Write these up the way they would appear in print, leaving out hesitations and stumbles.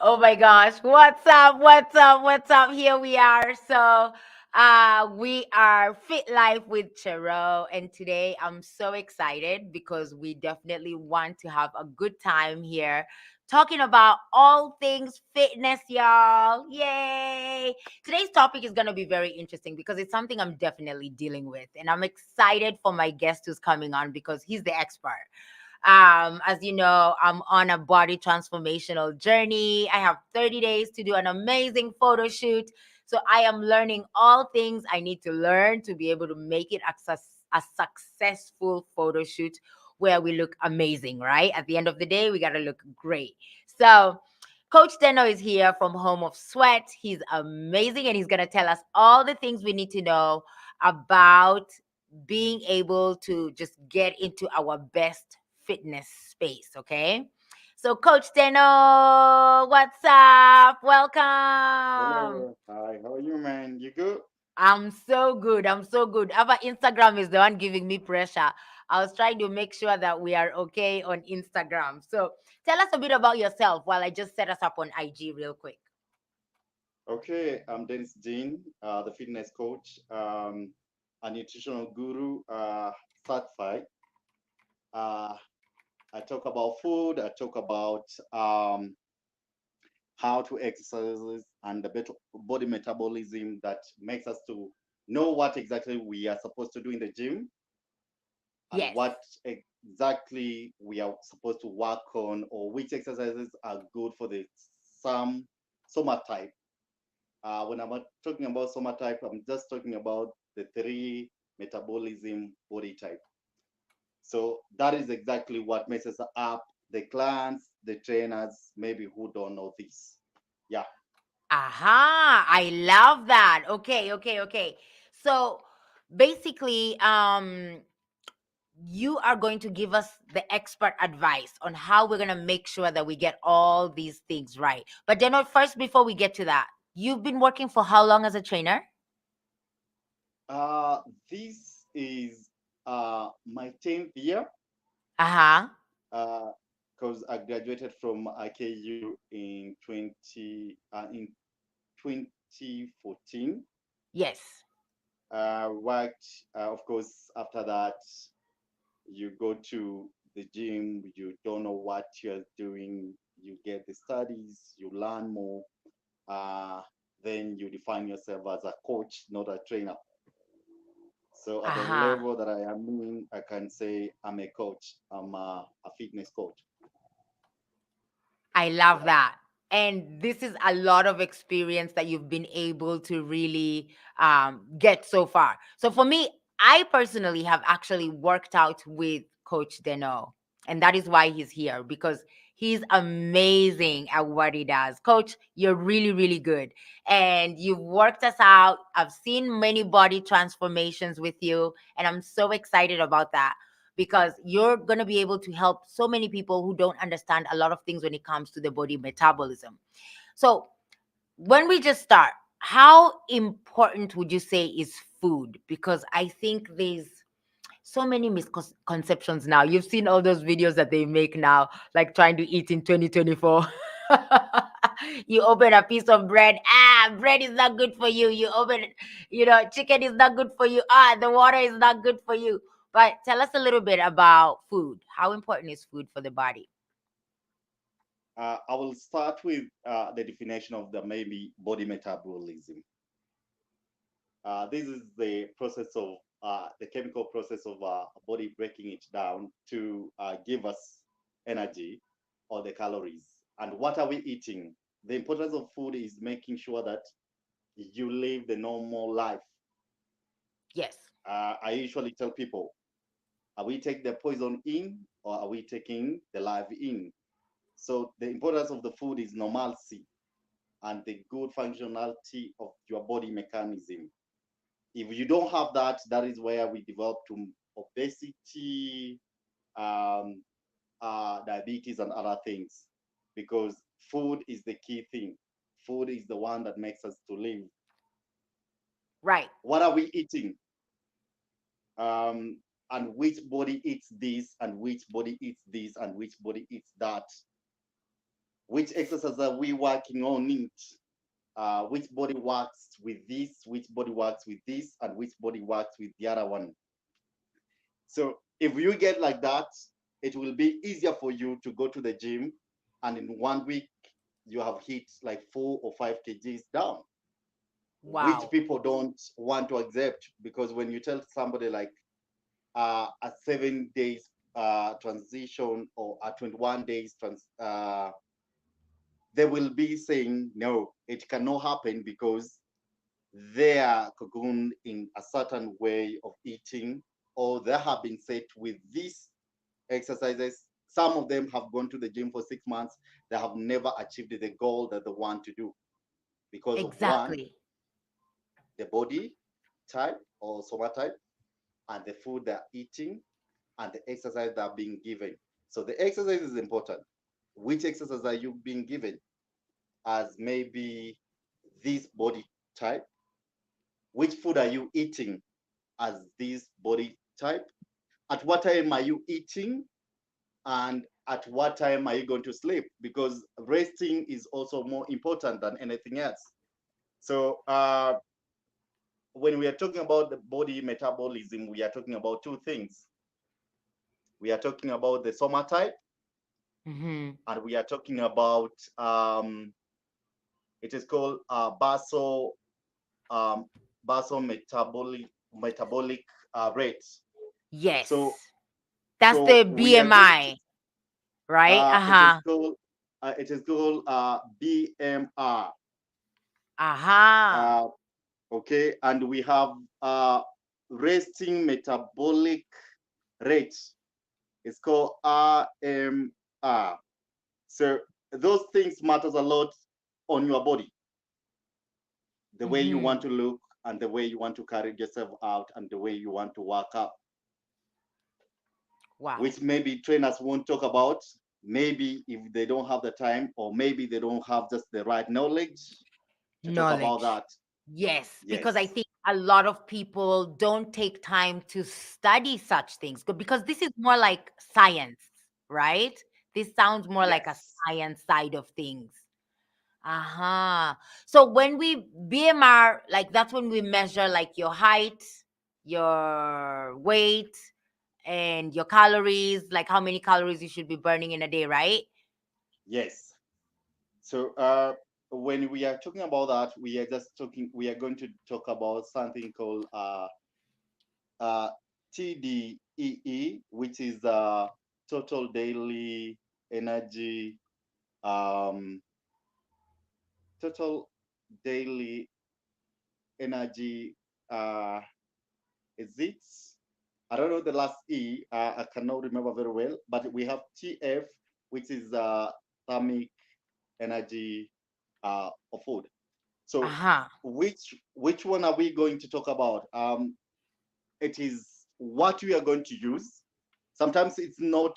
Oh my gosh. What's up? What's up? What's up? Here we are. We are Fit Life with Chero. And today I'm so excited because we definitely want to have a good time here talking about all things fitness, y'all. Yay. Today's topic is going to be very interesting because it's something I'm definitely dealing with. And I'm excited for my guest who's coming on because he's the expert. As you know, I'm on a body transformational journey. I have 30 days to do an amazing photo shoot. So I am learning all things I need to learn to be able to make it a successful photo shoot where we look amazing, right? At the end of the day, we got to look great. So Coach Denno is here from Home of Sweat. He's amazing and he's going to tell us all the things we need to know about being able to just get into our best fitness space, okay? So, Coach Denno, what's up? Welcome. Hello. Hi. How are you, man? You good? I'm so good. I'm so good. Our Instagram is the one giving me pressure. I was trying to make sure that we are okay on Instagram. So, tell us a bit about yourself while I just set us up on IG real quick. Okay. I'm Dennis Dean, the fitness coach, a nutritional guru, certified. Uh, I talk about food. I talk about how to exercise and the better body metabolism that makes us to know what exactly we are supposed to do in the gym and Yes. what exactly we are supposed to work on or which exercises are good for the some soma type. When I'm talking about soma type, I'm just talking about the three metabolism body type. So that is exactly what messes up the clients, the trainers, maybe who don't know this. Yeah. Aha, I love that. Okay, okay, okay. So basically, you are going to give us the expert advice on how we're going to make sure that we get all these things right. But then, first, before we get to that, you've been working for how long as a trainer? This is my 10th year Uh huh. because I graduated from IKU in 2014. Yes. Worked, of course, after that, you go to the gym, you don't know what you're doing, you get the studies, you learn more, uh, then you define yourself as a coach, not a trainer. So Uh at the huh. level that I am in, I can say I'm a coach, I'm a fitness coach. I love Yeah. that. And this is a lot of experience that you've been able to really get so far. So for me, I personally have actually worked out with Coach Denno, and that is why he's here because he's amazing at what he does. Coach, you're really, really good. And you've worked us out. I've seen many body transformations with you, and I'm so excited about that because you're going to be able to help so many people who don't understand a lot of things when it comes to the body metabolism. So, when we just start, how important would you say is food? Because I think there's so many misconceptions now. You've seen all those videos that they make now, like trying to eat in 2024. You open a piece of bread, bread is not good for you. You open, chicken is not good for you. The water is not good for you. But tell us a little bit about food. How important is food for the body? I will start with the definition of the maybe body metabolism. This is the process of the chemical process of body breaking it down to give us energy or the calories. And what are we eating? The importance of food is making sure that you live the normal life. Yes. I usually tell people, are we taking the poison in or are we taking the life in? So the importance of the food is normalcy and the good functionality of your body mechanism. If you don't have that, that is where we develop to obesity, um, diabetes, and other things. Because food is the key thing. Food is the one that makes us to live. Right. What are we eating? And which body eats this, and which body eats this, and which body eats that. which exercise are we working on it, which body works with this, which body works with this, and which body works with the other one. So if you get like that, it will be easier for you to go to the gym, and in 1 week you have hit like 4 or 5 kgs down, which Wow. people don't want to accept, because when you tell somebody like a 7 days transition or a 21 days they will be saying no, it cannot happen, because they are cocooned in a certain way of eating, or they have been set with these exercises. Some of them have gone to the gym for 6 months. They have never achieved the goal that they want to do, because of one, Exactly. the body type or soma type, and the food they're eating, and the exercise that are being given. So the exercise is important. Which exercise are you being given as maybe this body type? Which food are you eating as this body type? At what time are you eating? And at what time are you going to sleep? Because resting is also more important than anything else. So when we are talking about the body metabolism, we are talking about two things. We are talking about the soma type, Mm-hmm. and we are talking about it is called um, basal metabolic rate. So Yes. That's the we are going to BMI, right? it is Uh-huh. called BMR. Uh-huh. Uh, okay, and we have uh, resting metabolic rate. It's called RMR. So those things matters a lot on your body, the way you want Mm-hmm. to look, and the way you want to carry yourself out, and the way you want to work up, Wow. which maybe trainers won't talk about. Maybe if they don't have the time, or maybe they don't have just the right knowledge to talk about Knowledge. that. Yes, because I Yes, think a lot of people don't take time to study such things because this is more like science, right? This sounds more like a yes, science side of things. Uh-huh. So when we BMR, like that's when we measure like your height, your weight, and your calories, like how many calories you should be burning in a day, right? yes. So when we are talking about that, we are just talking. We are going to talk about something called uh, TDEE, which is total daily energy, um, total daily energy. Is it? I don't know the last E. I cannot remember very well, but we have TF, which is thermic energy of food. So Uh-huh. which one are we going to talk about? It is what we are going to use. Sometimes it's not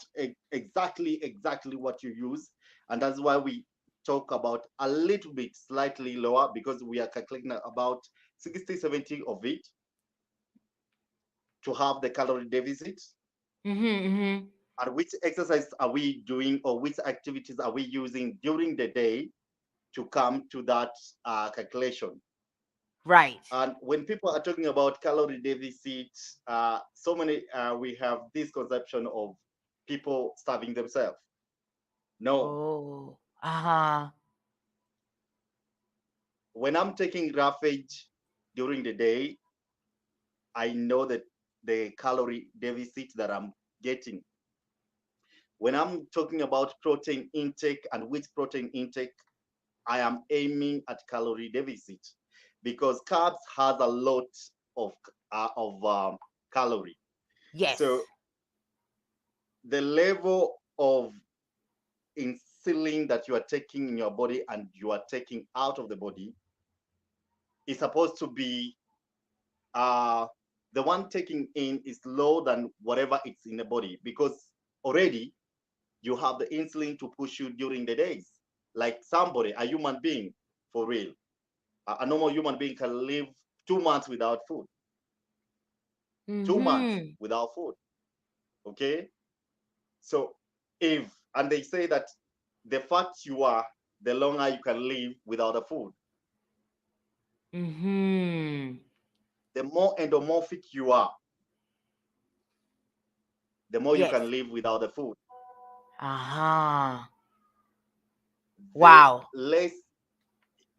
exactly what you use, and that's why we talk about a little bit slightly lower, because we are calculating about 60-70 of it to have the calorie deficit. Mm-hmm, mm-hmm. And which exercise are we doing, or which activities are we using during the day to come to that calculation? Right. And when people are talking about calorie deficit, so many we have this conception of people starving themselves. No, Oh. Uh-huh. when I'm taking roughage during the day, I know that the calorie deficit that I'm getting. When I'm talking about protein intake and which protein intake, I am aiming at calorie deficit, because carbs has a lot of calorie. So Yes. the level of insulin that you are taking in your body and you are taking out of the body is supposed to be uh, the one taking in is lower than whatever it's in the body, because already you have the insulin to push you during the days. Like somebody, a human being, for real, a normal human being can live 2 months without food, 2 months Mm-hmm. without food. Okay, so if, and they say that the fat you are, the longer you can live without the food. Mm-hmm. The more endomorphic you are, the more you Yes. can live without the food. Uh-huh. The Wow. less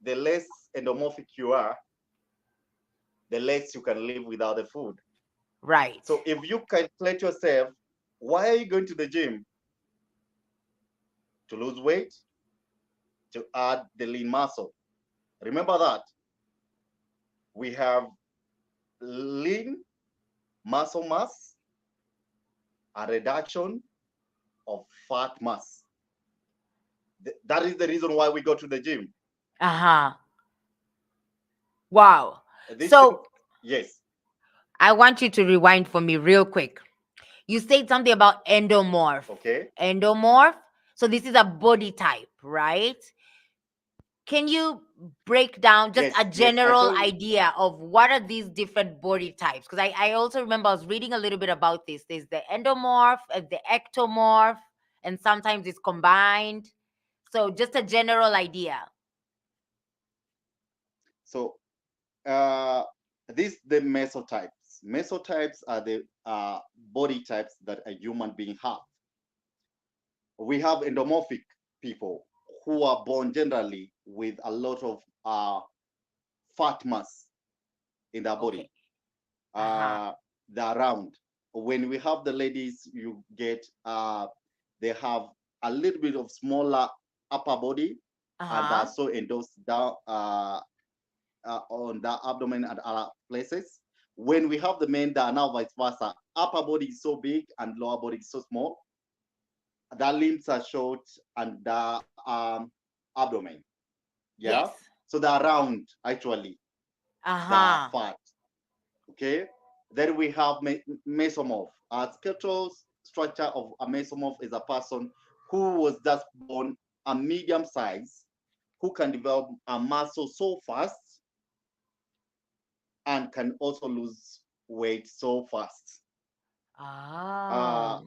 the less endomorphic you are, the less you can live without the food. Right. So if you calculate yourself, why are you going to the gym? To lose weight, to add the lean muscle. Remember that we have lean muscle mass and reduction of fat mass. That is the reason why we go to the gym. Uh-huh. Wow. This thing, So yes, I want you to rewind for me real quick. You said something about endomorph. okay, Endomorph. So this is a body type, right? Can you break down just a yes. I general told you. idea of what are these different body types? Because I also remember I was reading a little bit about this. There's the endomorph, the ectomorph, and sometimes it's combined. So just a general idea. So uh, these the mesotypes. Mesotypes are the body types that a human being have. We have endomorphic people who are born generally with a lot of fat mass in their Okay. body. Uh-huh. Uh, they're round. When we have the ladies, you get they have a little bit of smaller upper body, and they're Uh-huh. so endorsed down on the abdomen and other places. When we have the men, that are now vice versa. Upper body is so big and lower body is so small. Their limbs are short and the abdomen. Yeah. Yes. So they're round actually. The Uh-huh. fat. Okay. Then we have mesomorph. A skeletal structure of a mesomorph is a person who was just born a medium size, who can develop a muscle so fast and can also lose weight so fast. Uh, Ah.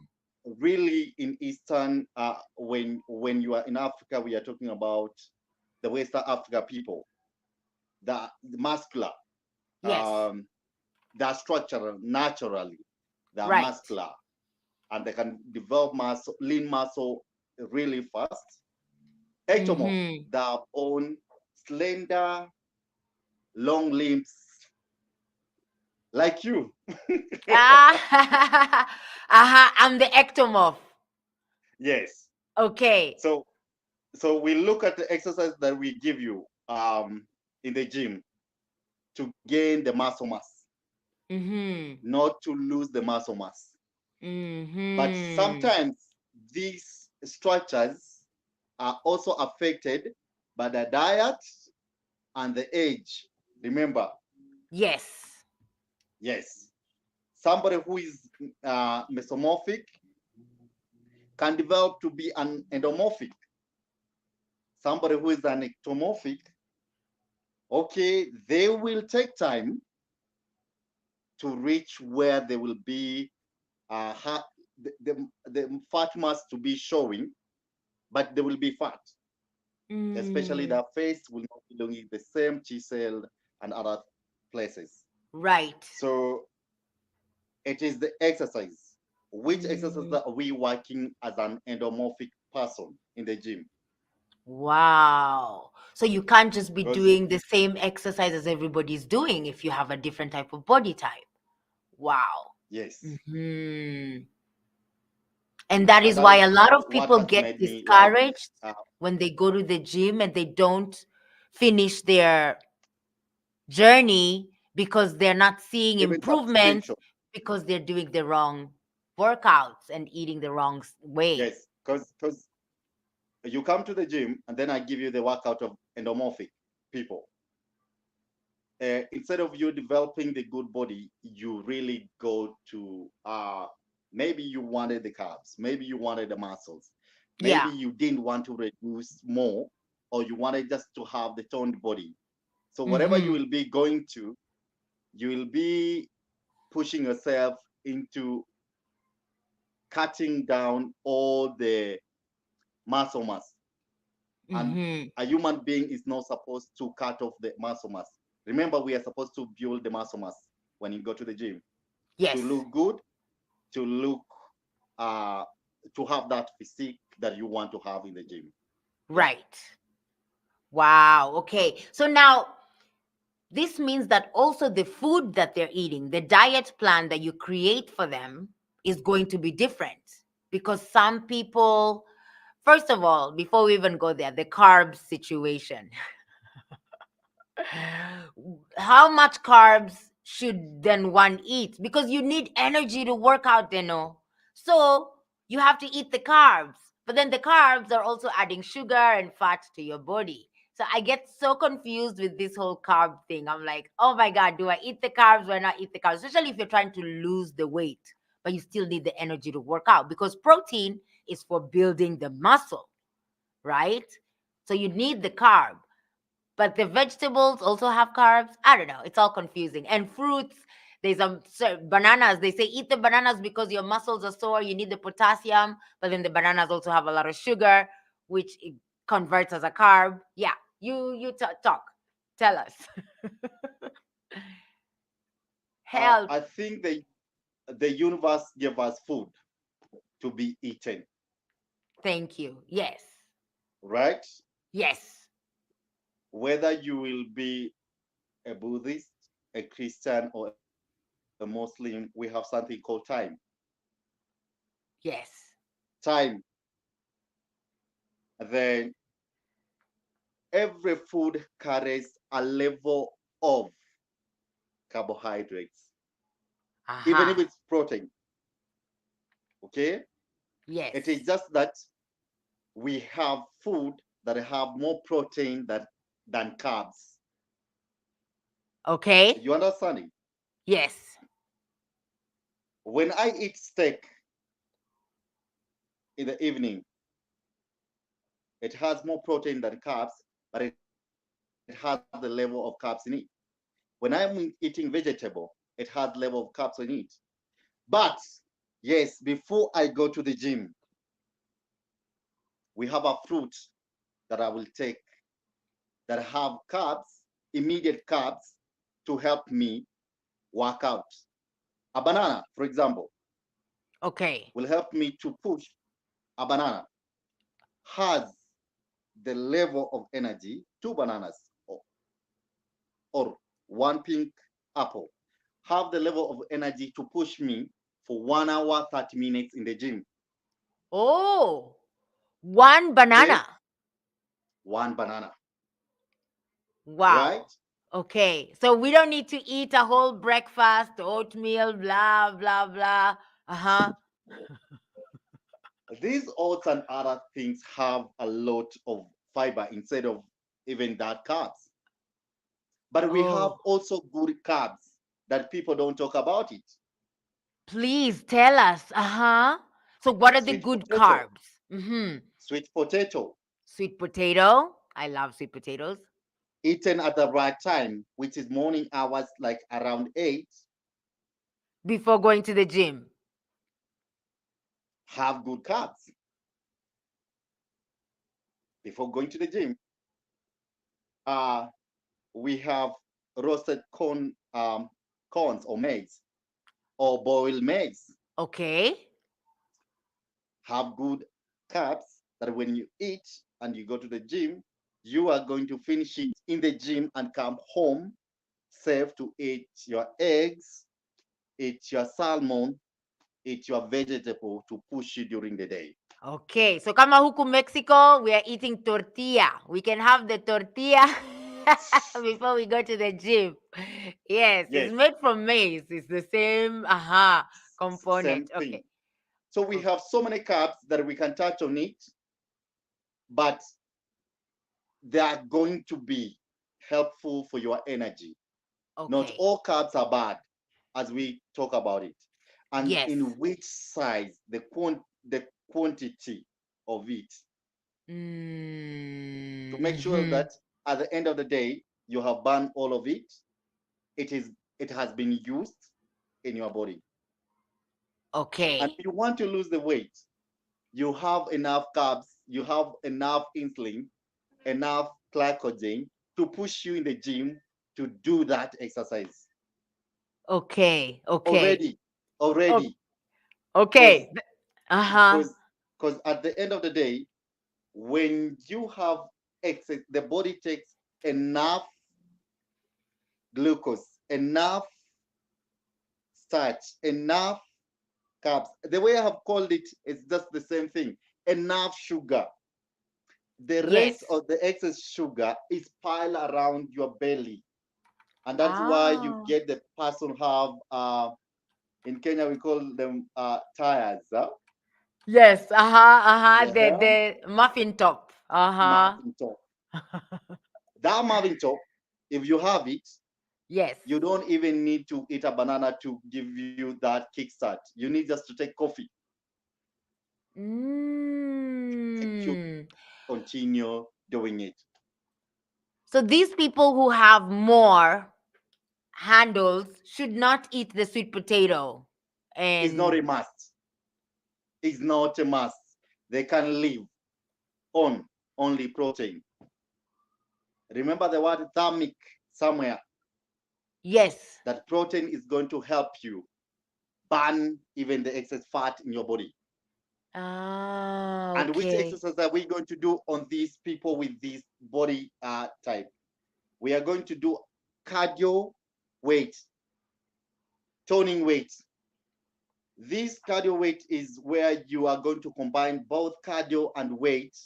really, in Eastern, when you are in Africa, we are talking about the Western Africa people, the muscular, Yes. um, they are structural naturally, they are Right. muscular, and they can develop muscle, lean muscle really fast. Ectomorph, Mm-hmm. they are born slender, long limbs, like you. Ah. Uh-huh. I'm the ectomorph. Yes. Okay. So we look at the exercise that we give you in the gym to gain the muscle mass, Mm-hmm. not to lose the muscle mass. But Mm-hmm. sometimes these structures are also affected by the diet and the age. Remember, Yes. yes, somebody who is mesomorphic can develop to be an endomorphic. Somebody who is an ectomorphic, okay, they will take time to reach where they will be the fat mass to be showing, but they will be fat. Especially Mm. their face will not be looking the same chisel and other places. Right. So it is the exercise. Which exercise Mm. are we working as an endomorphic person in the gym? Wow. So you can't just be Because doing the same exercise as everybody's doing if you have a different type of body type. Wow. yes, Hmm. And that and is that why a is lot of what people has get made me like discouraged uh, when they go to the gym and they don't finish their journey because they're not seeing even improvements subscription. because they're doing the wrong workouts and eating the wrong way. Yes, because you come to the gym and then I give you the workout of endomorphic people. Instead of you developing the good body, you really go to maybe you wanted the carbs, maybe you wanted the muscles, maybe Yeah. you didn't want to reduce more, or you wanted just to have the toned body. So whatever you Mm-hmm. will be going to, you will be pushing yourself into cutting down all the muscle mass. And Mm-hmm. a human being is not supposed to cut off the muscle mass. Remember, we are supposed to build the muscle mass when you go to the gym to Yes. look good, to look, uh, to have that physique that you want to have in the gym. Yeah. Right. Wow. Okay. So now this means that also the food that they're eating, the diet plan that you create for them is going to be different because some people, first of all, before we even go there, the carbs situation. How much carbs should then one eat? Because you need energy to work out, Deno. So you have to eat the carbs. But then the carbs are also adding sugar and fat to your body. So I get so confused with this whole carb thing. I'm like, oh my God, do I eat the carbs or not eat the carbs? Especially if you're trying to lose the weight, but you still need the energy to work out because protein is for building the muscle, right? So you need the carb. But the vegetables also have carbs. I don't know. It's all confusing. And fruits, there's bananas. They say eat the bananas because your muscles are sore. You need the potassium. But then the bananas also have a lot of sugar, which it converts as a carb. Yeah, talk. Tell us. Help. I think the universe gave us food to be eaten, Thank you. Yes. right? Yes. Whether you will be a Buddhist, a Christian, or a Muslim, we have something called time. Yes. Time. Then every food carries a level of carbohydrates, even if Aha. it's protein. Okay? Yes. It is just that we have food that have more protein than carbs. Okay. You understanding? Yes. When I eat steak in the evening, it has more protein than carbs, but it has the level of carbs in it. When I'm eating vegetable, it has level of carbs in it. But yes, before I go to the gym, we have a fruit that I will take that have carbs, immediate carbs, to help me work out. A banana, for example, Okay. will help me to push. A banana has the level of energy, two bananas or one pink apple have the level of energy to push me for 1 hour, 30 minutes in the gym. Oh, one Okay? banana. One banana, right? Wow. Okay. So we don't need to eat a whole breakfast, oatmeal, blah, blah, blah. Uh huh. These oats and other things have a lot of fiber instead of even that carbs. But we have Oh, also good carbs that people don't talk about it. please tell us. Uh huh. So, what are the Sweet good potato, carbs? Mm-hmm. sweet potato, Sweet potato. I love sweet potatoes. eaten at the right time, which is morning hours, like around 8, Before going to the gym. have good carbs. Before going to the gym, uh, we have roasted corns or maize or boiled maize, Okay. have good carbs that when you eat and you go to the gym, you are going to finish it in the gym and come home safe to eat your eggs, eat your salmon, eat your vegetable to push you during the day. Okay. So, kama huku Mexico, we are eating tortilla. We can have the tortilla before we go to the gym. Yes, it's Yes, made from maize. It's the same aha component. same Okay. thing. So we have so many carbs that we can touch on it, but they are going to be helpful for your energy. Not Okay. all carbs are bad, as we talk about it, and Yes. in which size, the quantity of it, to make sure Mm-hmm. that at the end of the day you have burned all of it. It has been used in your body, and Okay. if you want to lose the weight, you have enough carbs, you have enough insulin enough glycogen to push you in the gym to do that exercise. Okay. Okay. Already, already, because Okay. Uh-huh. because because at the end of the day, when you have excess, the body takes enough glucose, enough starch, enough carbs. The way I have called it is just the same thing. Enough sugar. The Yes. rest of the excess sugar is piled around your belly, and that's why you Ah. get the person have in Kenya we call them tires, huh? Yes. Uh-huh. Uh-huh. The Uh-huh. the muffin top. Uh-huh. Muffin top. That muffin top, if you have it, Yes. you don't even need to eat a banana to give you that kickstart. You need just to take coffee and you Mm. continue doing it. So these people who have more handles should not eat the sweet potato. It's not a And must. It's not a must. They can live on only protein. Remember the word thermic somewhere. yes. That protein is going to help you burn even the excess fat in your body. Ah, And which okay. exercise are we going to do on these people with this body type? We are going to do cardio weight, toning weight. This cardio weight is where you are going to combine both cardio and weight,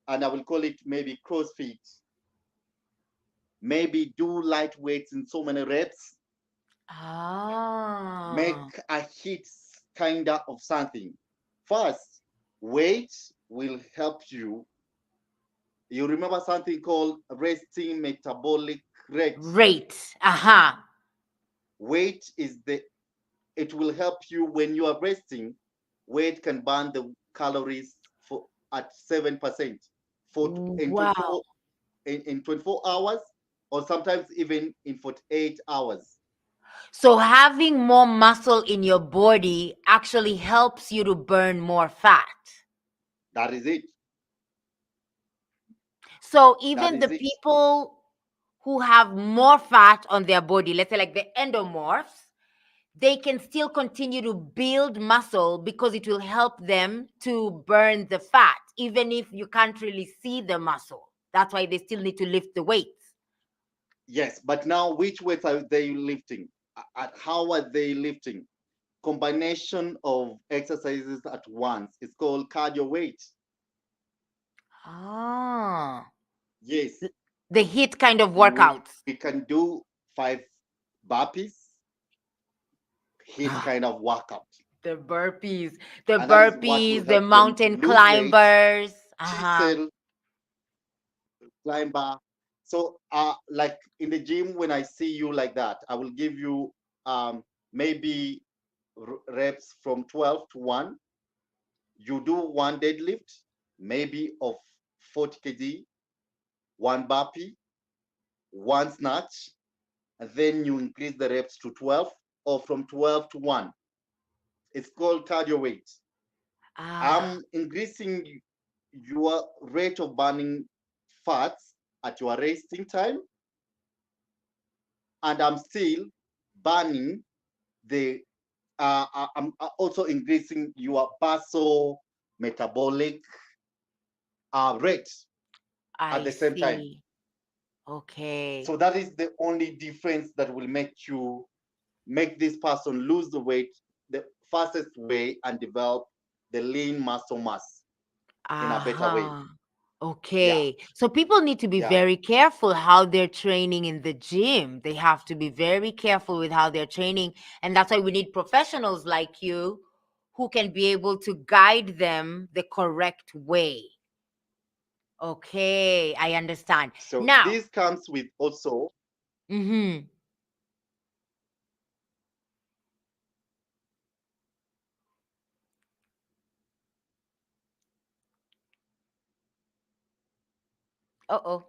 and I will call it maybe CrossFit. Maybe do light weights in so many reps, Ah. make a hit kind of something. First, weight will help you. You remember something called resting metabolic rate. Rate. Aha. Weight is the, it will help you when you are resting. Weight can burn the calories for at 7% for in Wow. 24 in 24 hours, or sometimes even in 48 hours. So having more muscle in your body actually helps you to burn more fat. That is it. So That even the is it. people who have more fat on their body, let's say like the endomorphs, they can still continue to build muscle because it will help them to burn the fat, even if you can't really see the muscle. That's why they still need to lift the weights. Yes, but now which weights are they lifting? How are they lifting? Combination of exercises at once. It's called cardio weight. Ah, Yes, the HIIT kind of we workouts. can do 5 burpees, hit Ah, kind of workout. the burpees, the And that is what will burpees, the help them to mountain lose weight, climbers. Uh-huh. chisel, climber. So like in the gym, when I see you like that, I will give you maybe reps from 12 to 1. You do one deadlift, maybe of 40 kg, one burpee, one snatch, and then you increase the reps to 12 or from 12 to 1. It's called cardio weight. Ah, I'm increasing your rate of burning fats at your resting time, and I'm still burning the, I'm also increasing your basal metabolic rate at I the same time. see. Okay. So that is the only difference that will make this person lose the weight the fastest way and develop the lean muscle mass in a better way. Uh-huh. Yeah, Okay. So people need to be yeah. very careful how they're training in the gym. They have to be very careful with how they're training. And that's why we need professionals like you who can be able to guide them the correct way. Okay, I understand. So Now, this comes with also mm-hmm. Uh-oh.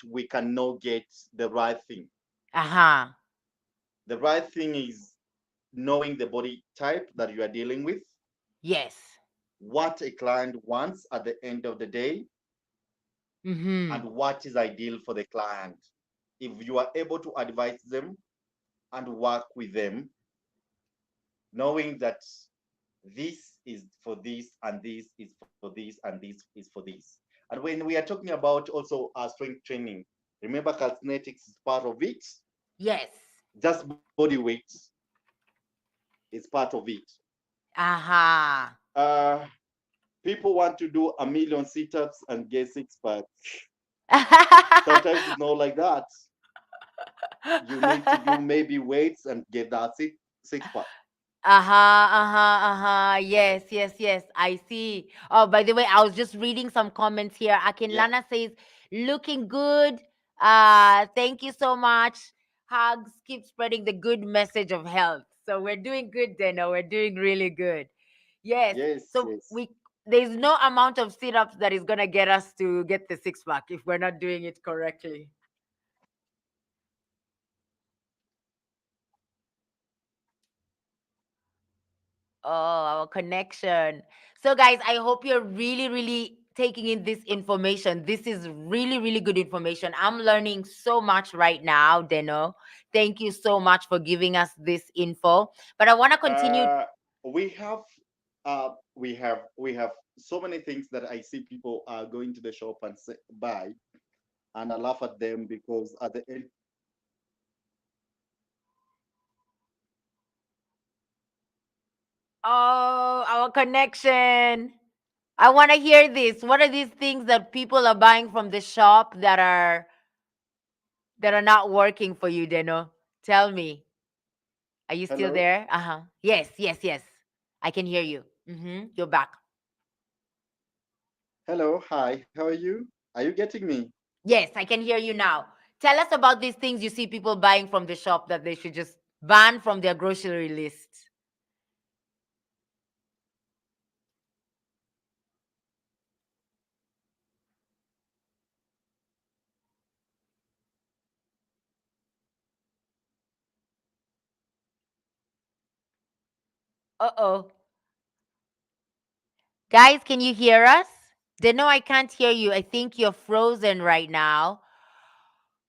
we cannot get the right thing. Uh-huh. The right thing is knowing the body type that you are dealing with, Yes. what a client wants at the end of the day, Mm-hmm. and what is ideal for the client. If you are able to advise them and work with them, knowing that this is for this and this is for this and this is for this. And when we are talking about also strength training, remember calisthenics is part of it. Yes. Just body weight is part of it. Aha. Uh, People want to do a million sit-ups and get six packs. Sometimes it's not like that. You need to do maybe weights and get that six pack. Uh-huh, uh-huh, uh-huh. Yes, yes, yes. I see. Oh, by the way, I was just reading some comments here. Yeah. Akinlana says, looking good. Thank you so much. Hugs, keep spreading the good message of health. So we're doing good, Deno. We're doing really good. Yes. Yes, So yes. there's no amount of sit-ups that is gonna get us to get the six pack if we're not doing it correctly. Oh, our connection. So, guys, I hope you're really, really taking in this information. This is really, really good information. I'm learning so much right now, Deno. Thank you so much for giving us this info. But I want to continue. Uh, we have we have so many things that I see people are going to the shop and buy, and I laugh at them because at the end. Oh, our connection. I want to hear this. What are these things that people are buying from the shop that are not working for you, Deno? Tell me. Are you still Hello, there? Uh-huh. Yes, yes, yes. I can hear you. You're back. hello, hi, how are you? Are you getting me? Yes, I can hear you now. Tell us about these things you see people buying from the shop that they should just ban from their grocery list. Uh-oh. Guys, can you hear us? No, I can't hear you. I think you're frozen right now.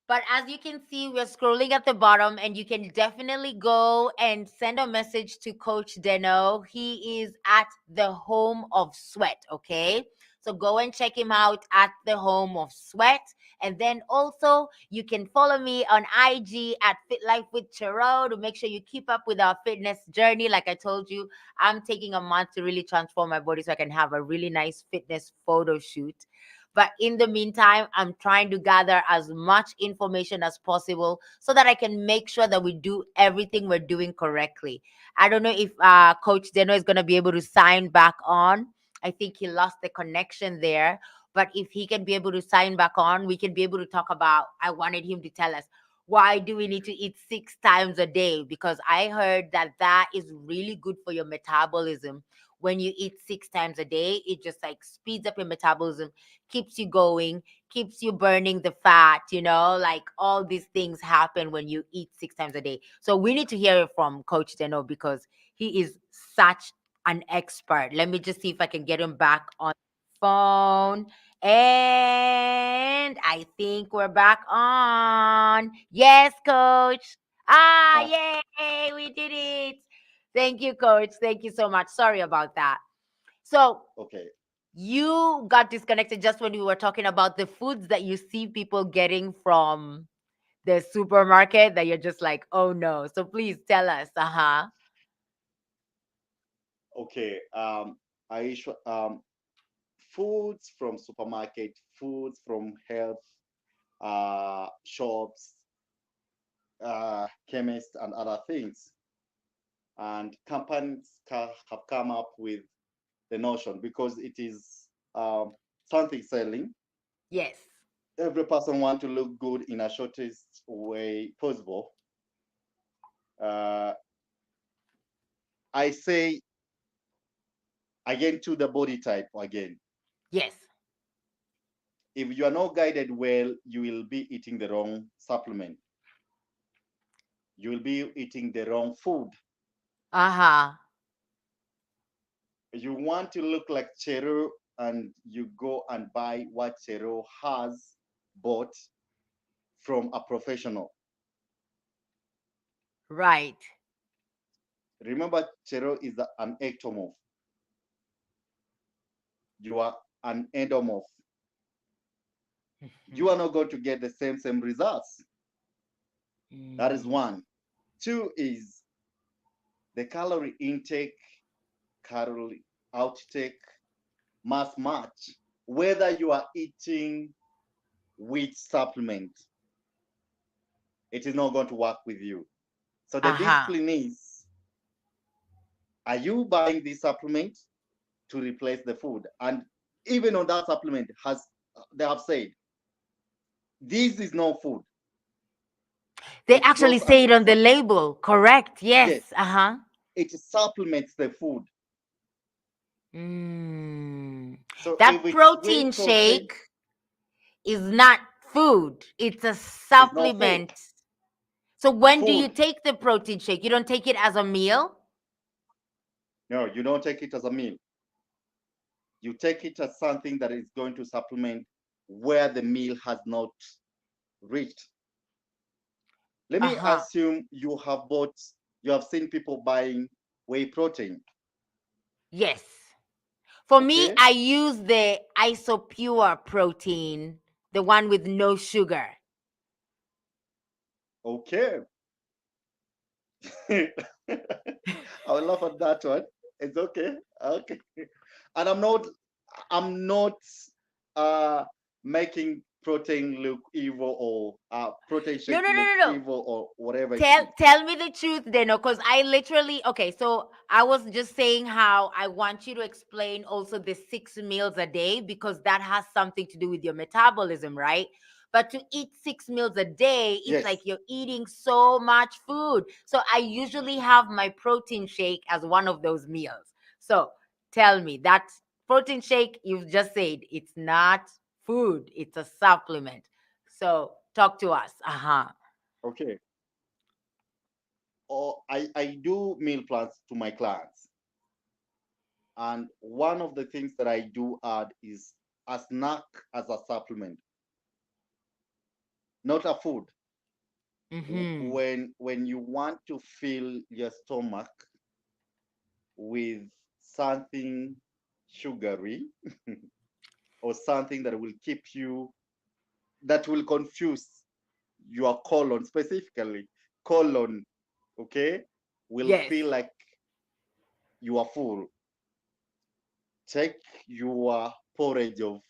But as you can see, we're scrolling at the bottom, and you can definitely go and send a message to Coach Denno. He is at the Home of Sweat, okay? So go and check him out at the Home of Sweat. And then also, you can follow me on IG at Fit Life with Chero to make sure you keep up with our fitness journey. Like I told you, I'm taking a month to really transform my body so I can have a really nice fitness photo shoot. But in the meantime, I'm trying to gather as much information as possible so that I can make sure that we do everything we're doing correctly. I don't know if Coach Deno is going to be able to sign back on. I think he lost the connection there. But if he can be able to sign back on, we can be able to talk about. I wanted him to tell us, why do we need to eat 6 times a day? Because I heard that that is really good for your metabolism. When you eat 6 times a day, it just like speeds up your metabolism, keeps you going, keeps you burning the fat, like all these things happen when you eat 6 times a day. So we need to hear it from Coach Deno because he is such an expert. Let me just see if I can get him back on the phone. And I think we're back on. Yes, Coach. Ah, Uh, yay, we did it. Thank you, Coach. Thank you so much. Sorry about that. So, okay. you got disconnected just when we were talking about the foods that you see people getting from the supermarket that you're just like, oh no. So please tell us. Uh-huh. Okay. Foods from supermarket, foods from health shops, chemists, and other things. And companies have come up with the notion because it is something selling. Yes. Every person want to look good in a shortest way possible. Uh, I say again to the body type again. Yes. If you are not guided well, you will be eating the wrong supplement. You will be eating the wrong food. Uh-huh. You want to look like Chero, and you go and buy what Chero has bought from a professional. Right. Remember, Chero is an ectomorph. You are an endomorph. You Mhm. are not going to get the same results. That is Mm. one. Two is the calorie intake, calorie outtake must match whether you are eating which supplement. It is not going to work with you. So the Uh-huh. discipline is, are you buying this supplement to replace the food? And even on that supplement, has they have said this is no food. They It's actually just a say it on the label. Correct. yes, Yes. Uh-huh. it supplements the food. Mm. So if That it's whey protein protein, shake is not food. It's a it's no food. supplement. So when do you Food. take the protein shake? You don't take it as a meal? No, you don't take it as a meal. You take it as something that is going to supplement where the meal has not reached. Let me Uh-huh. assume you have seen people buying whey protein. Yes. For me, Okay. I use the isopure protein, the one with no sugar. Okay. I will laugh at that one. It's okay. Okay. And I'm not uh making protein look evil, or protein No, shake no, no, look no, no. evil, or whatever it Tell is. tell me the truth, Deno, because I literally okay. So I was just saying how I want you to explain also the 6 meals a day because that has something to do with your metabolism, right? But to eat 6 meals a day, it's like Yes. you're eating so much food. So I usually have my protein shake as one of those meals. So tell me that protein shake you've just said it's not food; it's a supplement. So talk to us. Uh huh. Okay. Or I do meal plans to my clients. And one of the things that I do add is a snack as a supplement, not a food. Mm-hmm. When you want to fill your stomach with something sugary, or something that will keep you, that will confuse your colon, specifically colon, okay, will Yes. feel like you are full. Take your porridge of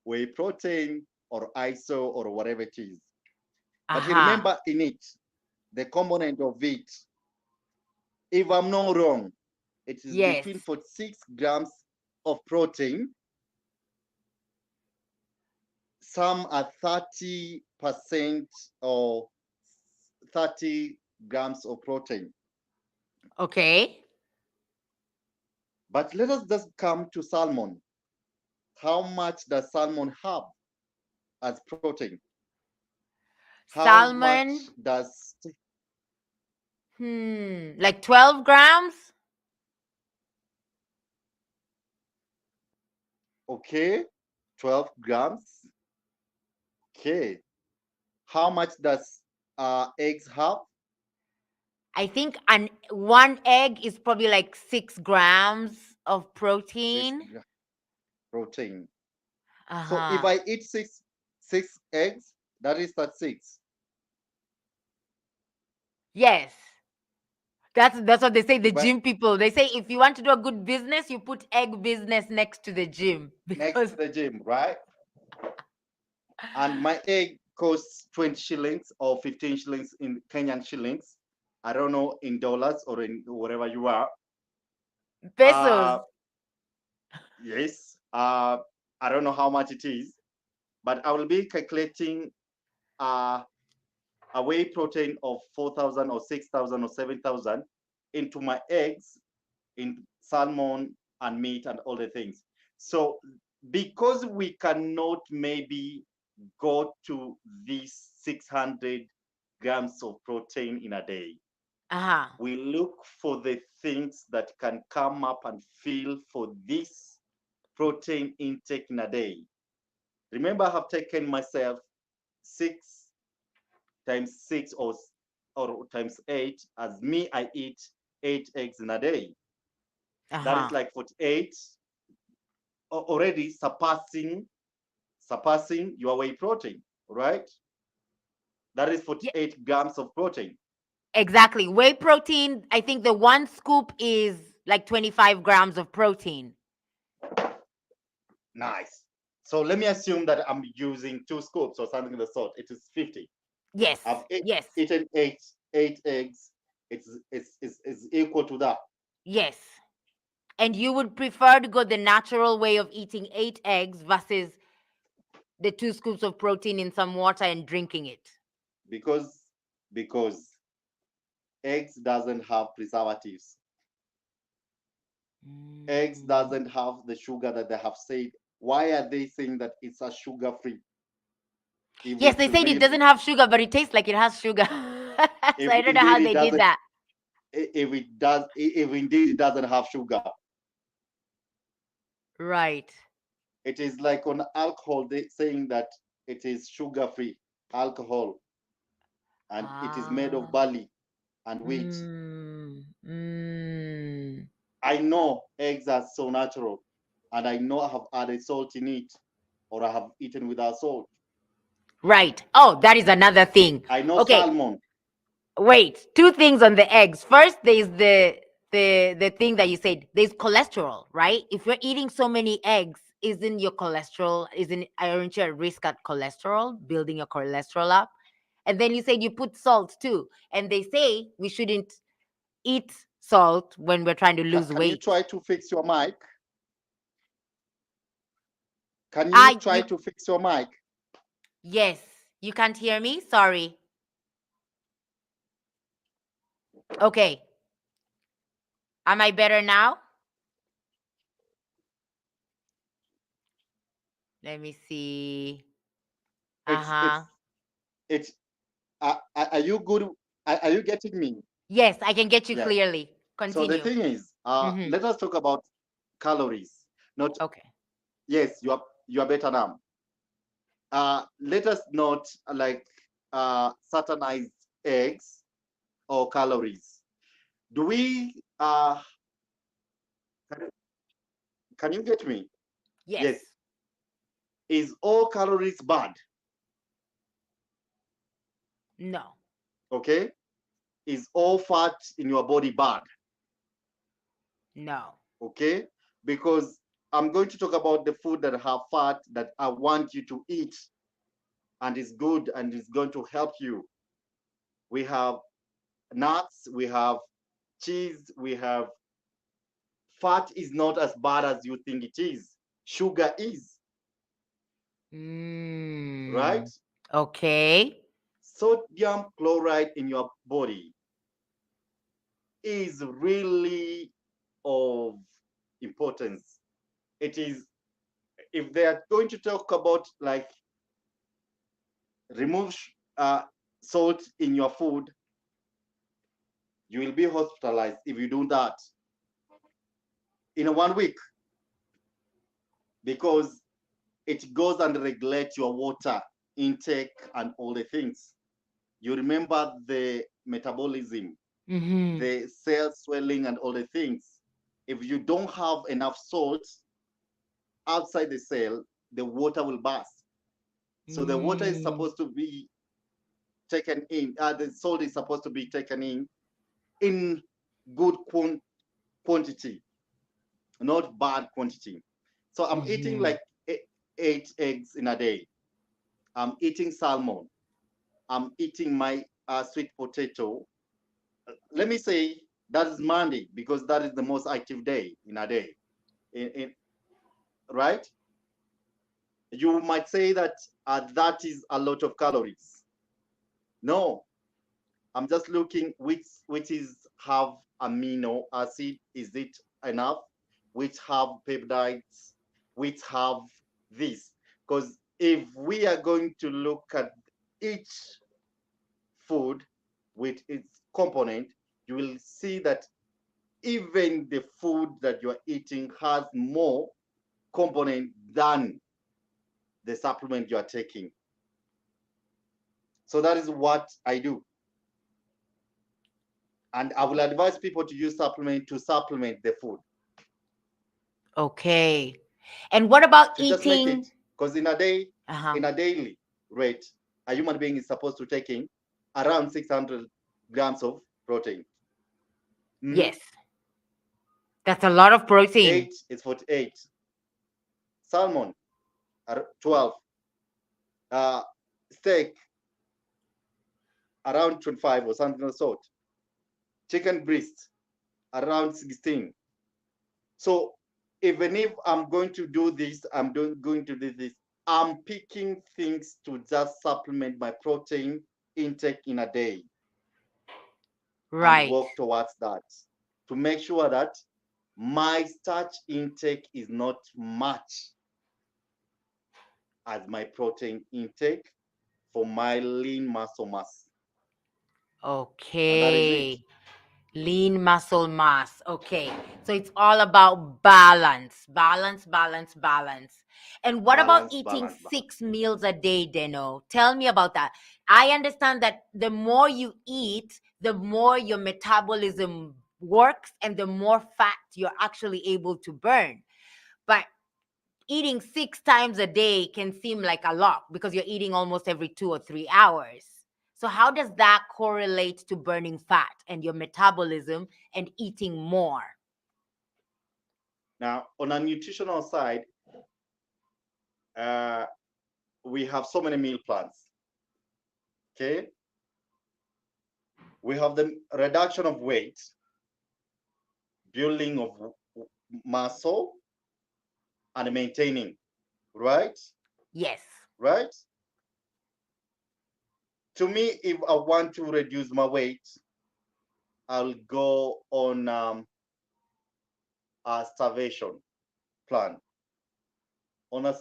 whey protein or iso or whatever it is. But Aha. remember in it, the component of it, if I'm not wrong, it is Yes. between 46 grams of protein. Some are 30% or 30 grams of protein. Okay. But let us just come to salmon. How much does salmon have as protein? How much Salmon. does, Like 12 grams? okay, 12 grams? Okay. How much does eggs have? I think an one egg is probably like 6 grams of Six protein. gra- protein. So if Uh-huh. I eat six eggs, that is that six. Yes. That's what they say, the If I gym people. They say if you want to do a good business, you put egg business next to the gym next because to the gym, right? And my egg costs 20 shillings or 15 shillings in Kenyan shillings. I don't know in dollars or in wherever you are. pesos. Uh, yes. I don't know how much it is, but I will be calculating uh, a whey protein of 4,000 or 6,000 or 7,000 into my eggs, in salmon and meat and all the things. So because we cannot maybe go to these 600 grams of protein in a day, Uh-huh. We look for the things that can come up and fill for this protein intake in a day. Remember, I have taken myself 6 times 6 or times 8, as me, I eat 8 eggs in a day. That is Uh-huh. like 48, already surpassing your whey protein, right? That is Yeah, 48 grams of protein. exactly. Whey protein, I think the one scoop is like 25 grams of protein. Nice. So let me assume that I'm using 2 scoops or something of the sort. It is 50. Yes. I've Yes. eaten eight eggs. It's equal to that. Yes. And you would prefer to go the natural way of eating 8 eggs versus the 2 scoops of protein in some water and drinking it. Because eggs doesn't have preservatives. Eggs Mm. doesn't have the sugar that they have said. Why are they saying that it's a sugar free? If Yes, it they said it really doesn't have sugar, but it tastes like it has sugar. So if I don't know how indeed it they did doesn't that. if indeed it doesn't have sugar, Right. it is like on alcohol they saying that it is sugar free alcohol, and it is made of Ah. barley and wheat. Mm. Mm. I know eggs are so natural, and I know I have added salt in it, or I have eaten without salt. Right. Oh, that is another thing. I know Okay. salmon. Wait. Two things on the eggs. First, there's the thing that you said. There's cholesterol, right? If you're eating so many eggs, isn't your cholesterol isn't aren't you at risk at cholesterol, building your cholesterol up? And then you said you put salt too. And they say we shouldn't eat salt when we're trying to lose Can you weight. try to fix your mic? Can you I try you to fix your mic? Yes. You can't hear me? Sorry. Okay. Am I better now? Let me see. It's Uh-huh. it's are you good? Are you getting me? Yes, I can get you Yeah. clearly. So the Continue. thing is, Mm-hmm. let us talk about calories. Not Okay. yes, you are better now. Let us not like satanize eggs or calories. Do we? Can, can you get me? Yes. Yes. Is all calories bad? No. Okay. Is all fat in your body bad? No. Okay. Because I'm going to talk about the food that have fat that I want you to eat and is good and is going to help you. We have nuts, we have cheese, we have fat is not as bad as you think it is. Sugar is, right? Mm. Okay. Sodium chloride in your body is really of importance. It is, if they are going to talk about like remove salt in your food, you will be hospitalized if you do that in a 1 week, because it goes and regulates your water intake and all the things. You remember the metabolism, Mm-hmm. the cell swelling and all the things. If you don't have enough salt outside the cell, the water will burst. So the water is Mm. supposed to be taken in, the salt is supposed to be taken in good quantity, not bad quantity. So I'm eating Mm-hmm. like 8 eggs in a day. I'm eating salmon. I'm eating my sweet potato. Let me say that is Monday because that is the most active day in a day. Right? You might say that that is a lot of calories. No, I'm just looking which is have amino acid. Is it enough? Which have peptides? Which have this? Because if we are going to look at each food with its component, you will see that even the food that you are eating has more component than the supplement you are taking. So that is what I do. And I will advise people to use supplement to supplement the food, Okay. And what about to just make it, eating? because in a day, Uh-huh. in a daily rate, a human being is supposed to taking around 600 grams of protein. Mhm. Yes. That's a lot of protein. Eight is 48. Salmon 12. Uh, Steak around 25 or something of sort. Chicken breast around 16. So even if I'm going to do this, going to do this, I'm picking things to just supplement my protein intake in a day and Right. work towards that to make sure that my starch intake is not much as my protein intake for my lean muscle mass. And that is it. Okay. Lean muscle mass. Okay. So it's all about balance, balance, balance, balance. And what about Balance, eating balance, balance. 6 meals a day, Deno? Tell me about that. I understand that the more you eat, the more your metabolism works and the more fat you're actually able to burn. But eating 6 times a day can seem like a lot because you're eating almost every 2 or 3 hours. So, how does that correlate to burning fat and your metabolism and eating more? Now, on a nutritional side, uh, we have so many meal plans. Okay, we have the reduction of weight, building of muscle, and maintaining. Right, Yes. right. To me, if I want to reduce my weight, I'll go on a starvation plan. On a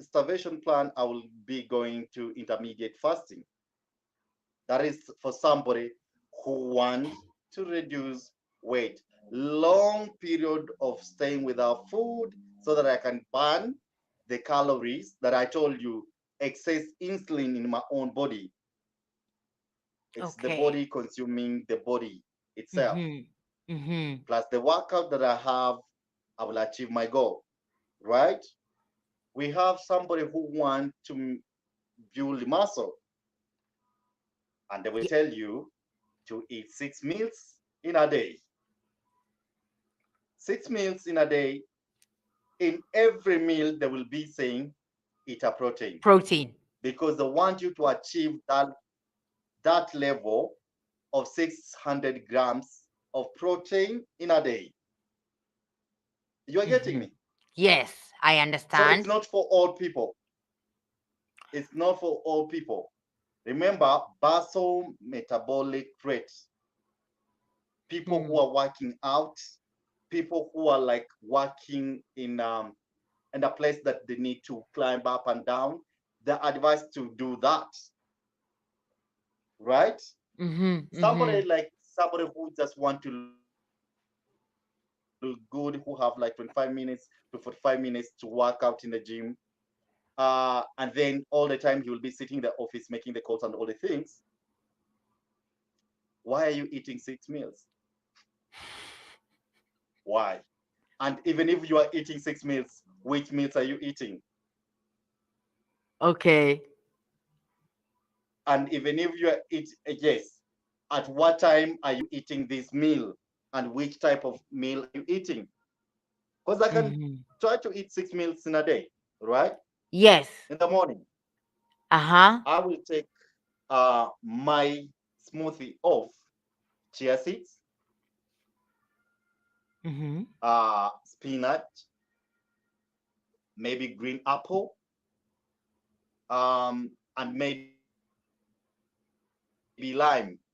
starvation plan, I will be going to intermediate fasting. That is for somebody who wants to reduce weight. Long period of staying without food so that I can burn the calories that I told you, excess insulin in my own body. It's the Okay. body consuming the body itself. Mm-hmm. Mm-hmm. Plus the workout that I have, I will achieve my goal, right? We have somebody who want to build muscle, and they will Yeah. tell you to eat 6 meals in a day. 6 meals in a day. In every meal, they will be saying eat a protein Protein. because they want you to achieve that level of 600 grams of protein in a day. You are getting Mm-hmm. me? Yes, I So it's understand. not for all people. It's not for all people. Remember, basal metabolic rate. People who Hmm. are working out, people who are like working in a place that they need to climb up and down, they're advised to do that, right? Mm-hmm. Mm-hmm. Somebody who just want to look good, who have like 25 minutes to 45 minutes to work out in the gym, and then all the time he will be sitting in the office making the calls and all the things. Why are you eating 6 meals? Why? And even if you are eating 6 meals, which meals are you eating? Okay. And even if you are yes, at what time are you eating this meal? And which type of meal are you eating? Because I can Mm-hmm. try to eat 6 meals in a day, right? Yes. In the morning, Uh-huh. I will take my smoothie of chia seeds, Mm-hmm. spinach, maybe green apple, and maybe lime, just to cleanse my kidney,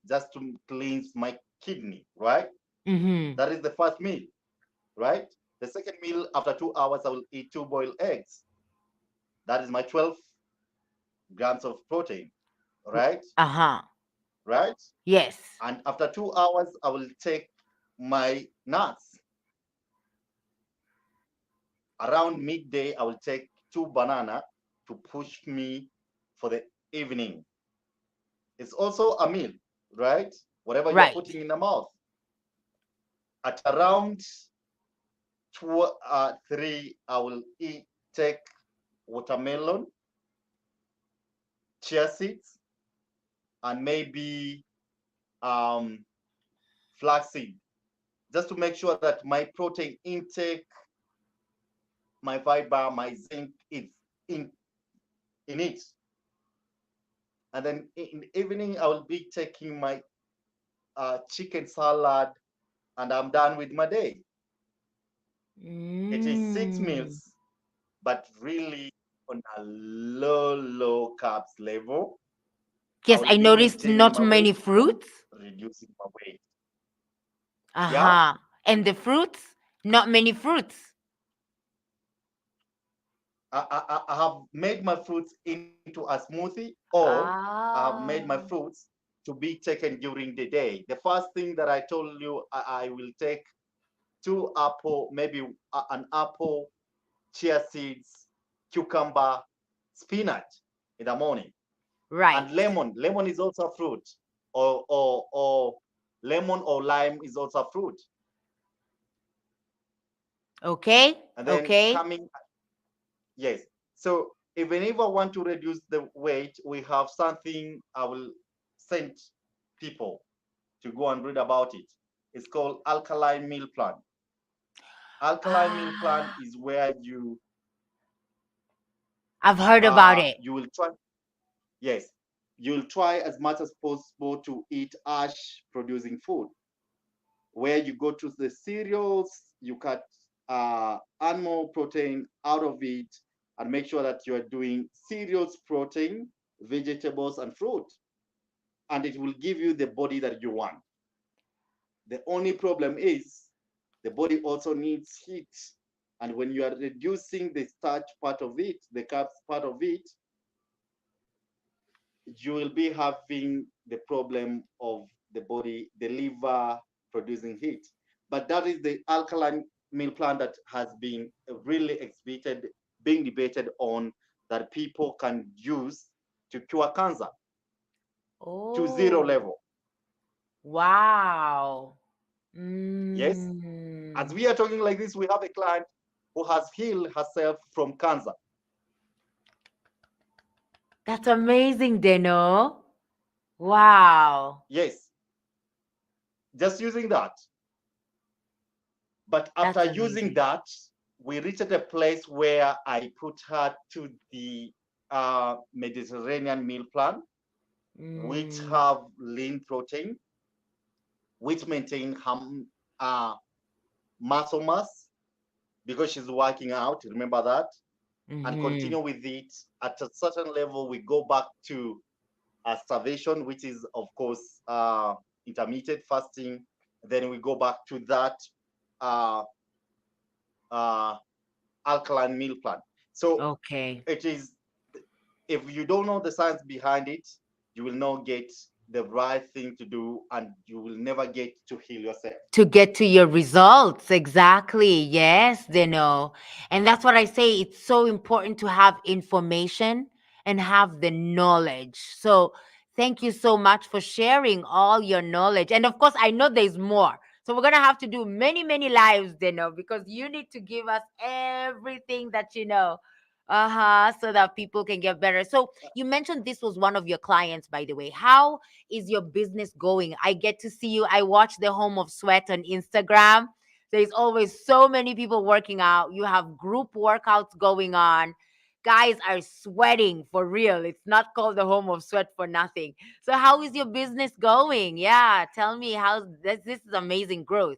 right? That is the first meal, Mm-hmm. right? The second meal, after 2 hours, I will eat two boiled eggs. That is my 12 grams of protein, right? Uh-huh. right? Yes. And after 2 hours, I will take my nuts. Around midday, I will take two banana to push me for the evening. It's also a meal, right? Whatever you're Right. putting in the mouth. At around 3, I will take watermelon, chia seeds, and maybe um, flaxseed, just to make sure that my protein intake, my fiber, my zinc is in in it. And then in the evening, I will be taking my chicken salad, and I'm done with my day. It is six Mm. meals, but really on a low carbs level. I Yes, will I be noticed maintaining not my many weight and fruits. reducing my weight. Yeah, Uh-huh. And the fruits? Not many fruits. I have made my fruits into a smoothie, or I have made my Ah. fruits to be taken during the day. The first thing that I told you, I will take two apple, maybe an apple, chia seeds, cucumber, spinach in the morning, and Right. lemon. Lemon is also a fruit, or lemon or lime is also a fruit. Okay. And then Okay. coming, yes. So even if I want to reduce the weight, we have something I will send people to go and read about it. It's called alkaline meal plan. Alkaline meal plan Ah. is where I've heard about it. you will try, yes, you'll try as much as possible to eat ash producing food, where you go to the cereals, you cut animal protein out of it, and make sure that you are doing cereals protein, vegetables, and fruit, and it will give you the body that you want. The only problem is the body also needs heat. And when you are reducing the starch part of it, the carbs part of it, you will be having the problem of the body, the liver producing heat. But that is the alkaline meal plan that has been really exhibited, being debated on, that people can use to cure cancer to zero Oh. level. Wow. Yes. As Mm. we are talking like this, we have a client who has healed herself from cancer. That's amazing, Deno. Wow. Yes, just using that. But after That's using amazing. that, we reached a place where I put her to the Mediterranean meal plan, which Mm. have lean protein, which maintain uh, muscle mass because she's working out. Remember that, and Mm-hmm. continue with it. At a certain level, we go back to starvation, which is of course intermittent fasting. Then we go back to that uh, uh, alkaline meal plan. So Okay. it is, if you don't know the science behind it, you will not get the right thing to do, and you will never get to heal yourself. To get to your results. Exactly. Yes, they know. And that's what I say. It's so important to have information and have the knowledge. So thank you so much for sharing all your knowledge. And of course, I know there's more. So we're gonna have to do many, many lives, they know, because you need to give us everything that you know. Uh-huh. So that people can get better. So you mentioned this was one of your clients, by the way. How is your business going? I get to see you. I watch the Home of Sweat on Instagram. There's always so many people working out. You have group workouts going on. Guys are sweating for real. It's not called the Home of Sweat for nothing. So how is your business going? Yeah, tell me how this is amazing growth.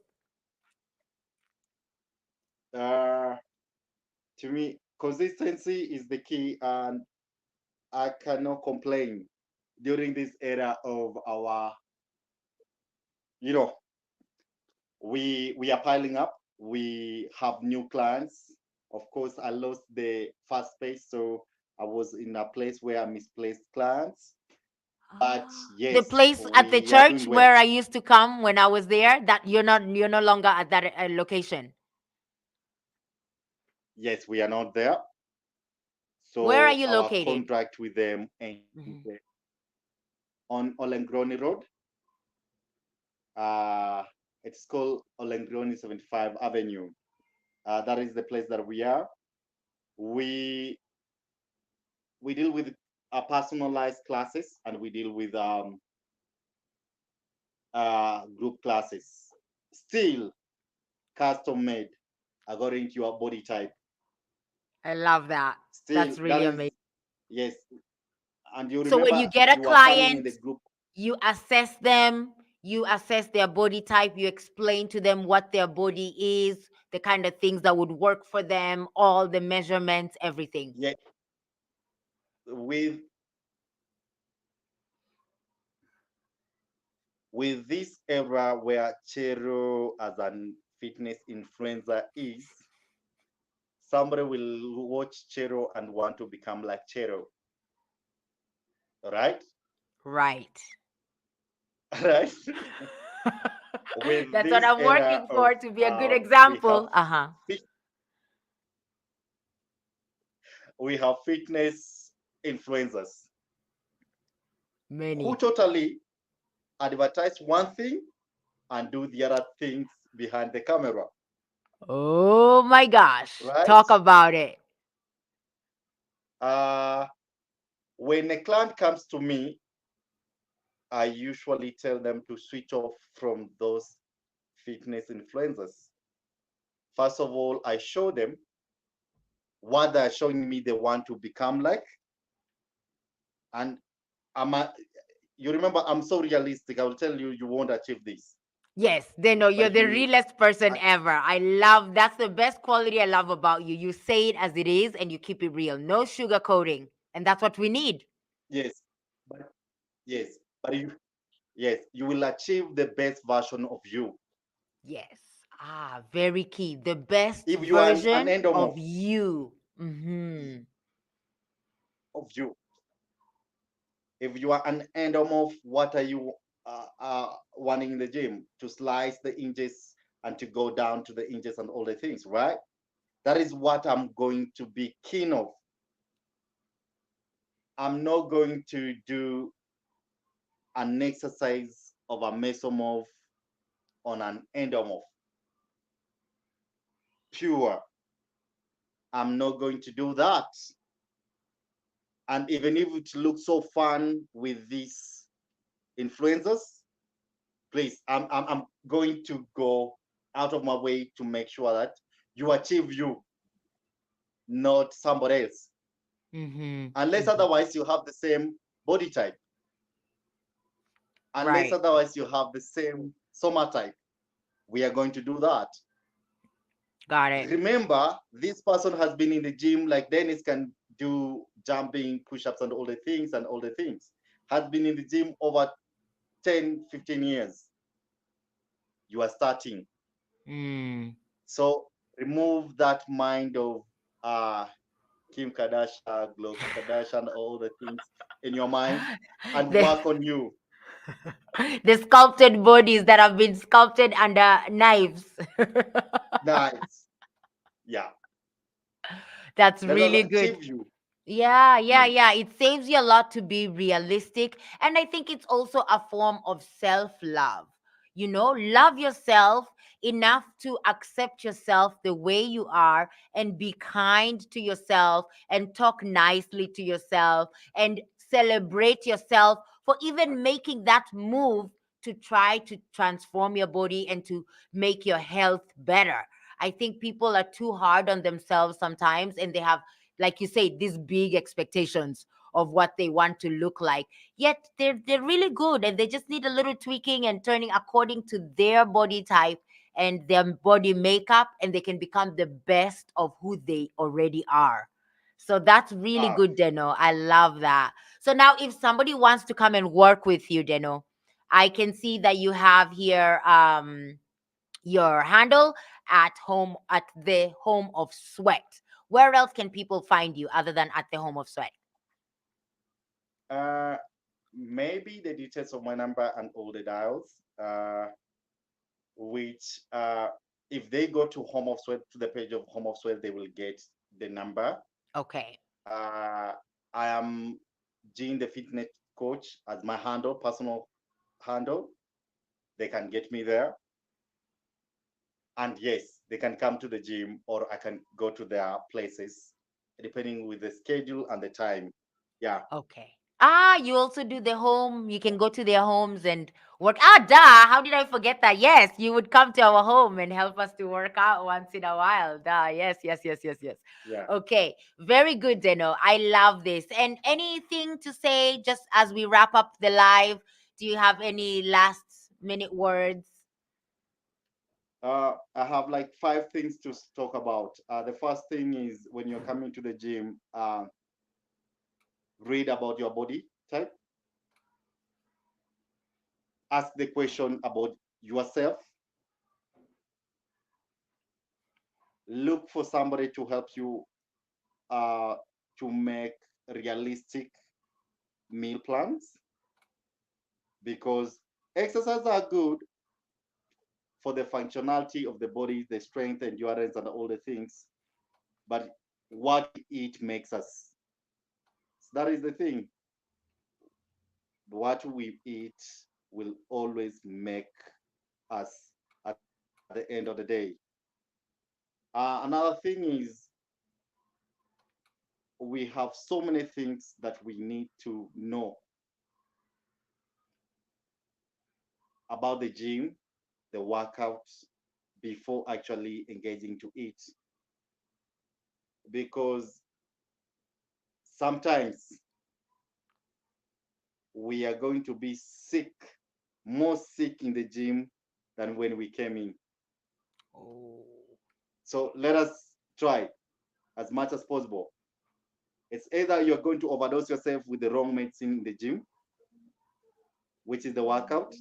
Uh, to me, consistency is the key, and I cannot complain during this era of our, you know, we are piling up. We have new clients. Of course, I lost the first page, so I was in a place where I misplaced clients. But Ah, the yes, place at the we are church doing well. where I used to come when I was there, that you're no longer at that location. Yes, we are not there. Where are So you our located? contract with them Mhm. ended on Olengroni Road. Uh, it's called Olengroni 75 Avenue. That is the place that we are. We we deal with personalized classes, and we deal with group classes. Still custom made according to your body type. I love that. Still, That's that really is amazing. yes. And you So when remember you get a you are coming in client, the group. you assess them, you assess their body type, you explain to them what their body is, the kind of things that would work for them, all the measurements, everything. Yeah, with this era where Chero as an fitness influencer is, somebody will watch Chero and want to become like Chero, right? Right. Right? With That's what this I'm era working of for, to be a good we have example. Uh-huh. fit, we have fitness influencers who Many. totally advertise one thing and do the other things behind the camera, Oh my gosh. right? Talk about it. Uh, when a client comes to me, I usually tell them to switch off from those fitness influencers. First of all, I show them what they're showing me they want to become like. And I'm a, you remember, I'm so realistic. I will tell you, you won't achieve this. Yes, they know But you're if you the will, realest person I, ever. I love that's the best quality I love about you. You say it as it is and you keep it real. No sugarcoating. And that's what we need. yes, but yes, but yes, you will achieve the best version of you. Yes. Ah, very key. The best If you are an version of endomorph you. Mm-hmm. of you, if you are an endomorph, what are you wanting in the gym? To slice the inches and to go down to the inches and all the things, right? That is what I'm going to be keen of. I'm not going to do an exercise of a mesomorph on an endomorph. Pure. I'm not going to do that. And even if it looks so fun with these influencers, please, I'm going to go out of my way to make sure that you achieve you, not somebody else. Mm-hmm. Unless Mm-hmm. otherwise you have the same body type. Unless Right. otherwise you have the same soma type. We are going to do that. Got it. Remember, this person has been in the gym, like Dennis can do jumping, push-ups, and all the things, has been in the gym over 10, 15 years. You are starting. Mm. So remove that mind of uh, Kim Kardashian, Khloe Kardashian, all the things in your mind and The work on you. the sculpted bodies that have been sculpted under knives. Nice. Yeah. That's Let us really good. achieve you. Yeah, yeah, Mm. yeah. It saves you a lot to be realistic. And I think it's also a form of self love. Love yourself enough to accept yourself the way you are and be kind to yourself and talk nicely to yourself and celebrate yourself for even making that move to try to transform your body and to make your health better. I think people are too hard on themselves sometimes and they have, like you say, these big expectations of what they want to look like. Yet they're really good and they just need a little tweaking and turning according to their body type and their body makeup, and they can become the best of who they already are. So that's really Ah, good, Deno. I love that. So now if somebody wants to come and work with you, Deno, I can see that you have here your handle at the home of sweat. Where else can people find you other than at the home of sweat? uh, maybe the details of my number and all the dials, which if they go to Home of Sweat, to the page of Home of Sweat, they will get the number. Okay. Uh, I am Gene the Fitness Coach as my handle, personal handle. They can get me there. And yes, they can come to the gym or I can go to their places, depending with the schedule and the time. Yeah, Okay. Ah, you also do the home. You can go to their homes and work. Ah, duh. How did I forget that? Yes, you would come to our home and help us to work out once in a while. Duh. Yes, yes, yes, yes, yes. yeah. Okay. Very good, Deno. I love this. And anything to say just as we wrap up the live? Do you have any last minute words? I have like five things to talk about. The first thing is when you're coming to the gym, read about your body type, ask the question about yourself, look for somebody to help you uh, to make realistic meal plans because exercises are good for the functionality of the body, the strength, endurance, and all the things. But what we eat makes us. So that is the thing. What we eat will always make us at the end of the day. Another thing is we have so many things that we need to know about the gym, the workouts, before actually engaging to it. Because sometimes we are going to be sick, more sick in the gym than when we came in. Oh. So let us try as much as possible. It's either you're going to overdose yourself with the wrong medicine in the gym, which is the workout,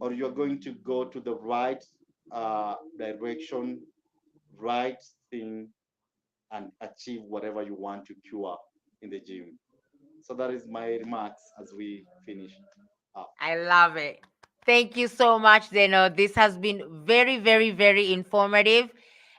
or you're going to go to the right direction, right thing, and achieve whatever you want to cure in the gym. So that is my remarks as we finish up. I love it. Thank you so much, Zeno. This has been very, very, very informative.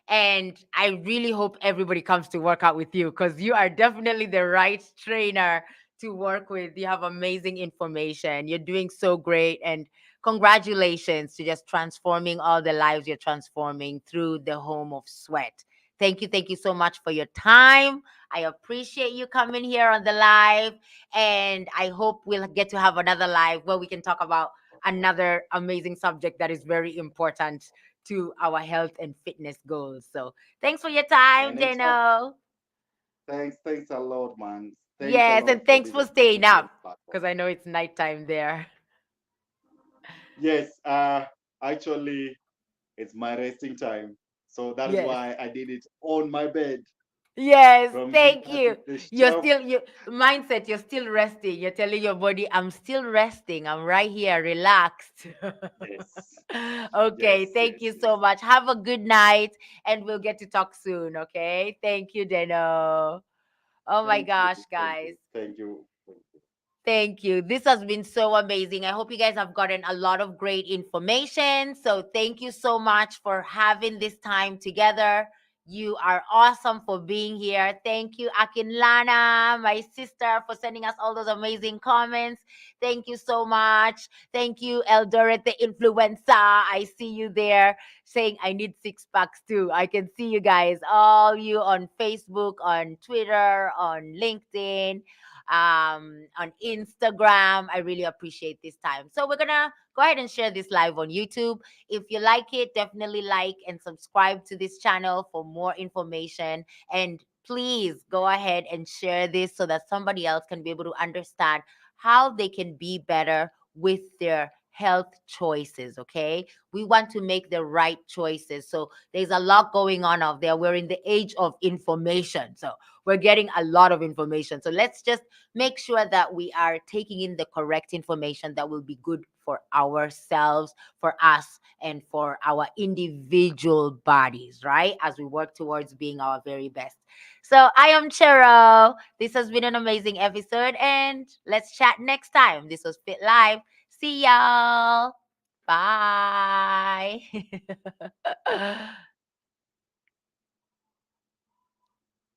And I really hope everybody comes to work out with you because you are definitely the right trainer to work with. You have amazing information. You're doing so great. And congratulations to just transforming all the lives you're transforming through the home of sweat. Thank you so much for your time. I appreciate you coming here on the live. And I hope we'll get to have another live where we can talk about another amazing subject that is very important to our health and fitness goals. So thanks for your time, Anytime. Deno. Thanks a lot, man. Thanks a Yes, lot and for thanks this for staying up excellent platform. because I know it's nighttime there. Yes, actually, it's my resting time. So that is Yes. why I did it on my bed Yes, from thank here to you. the You're shop. still you mindset, you're still resting. You're telling your body, I'm still resting. I'm right here, relaxed. Yes, Okay, yes, thank yes, you so yes. much. Have a good night and we'll get to talk soon, okay? Thank you, Deno. Oh my Thank you, gosh, thank guys. you, thank you. Thank you. Thank you. This has been so amazing. I hope you guys have gotten a lot of great information. So, thank you so much for having this time together. You are awesome for being here. Thank you, Akinlana, my sister, for sending us all those amazing comments. Thank you so much. Thank you, Eldoret, the influencer. I see you there saying I need six packs too. I can see you guys, all you on Facebook, on Twitter, on LinkedIn, on Instagram. I really appreciate this time. So we're gonna go ahead and share this live on YouTube. If you like it, definitely like and subscribe to this channel for more information. And please go ahead and share this so that somebody else can be able to understand how they can be better with their health choices, okay? We want to make the right choices. So there's a lot going on out there. We're in the age of information. So we're getting a lot of information. So let's just make sure that we are taking in the correct information that will be good for ourselves, for us, and for our individual bodies, right? As we work towards being our very best. So I am Chero. This has been an amazing episode, and let's chat next time. This was Fit Live. See y'all. Bye.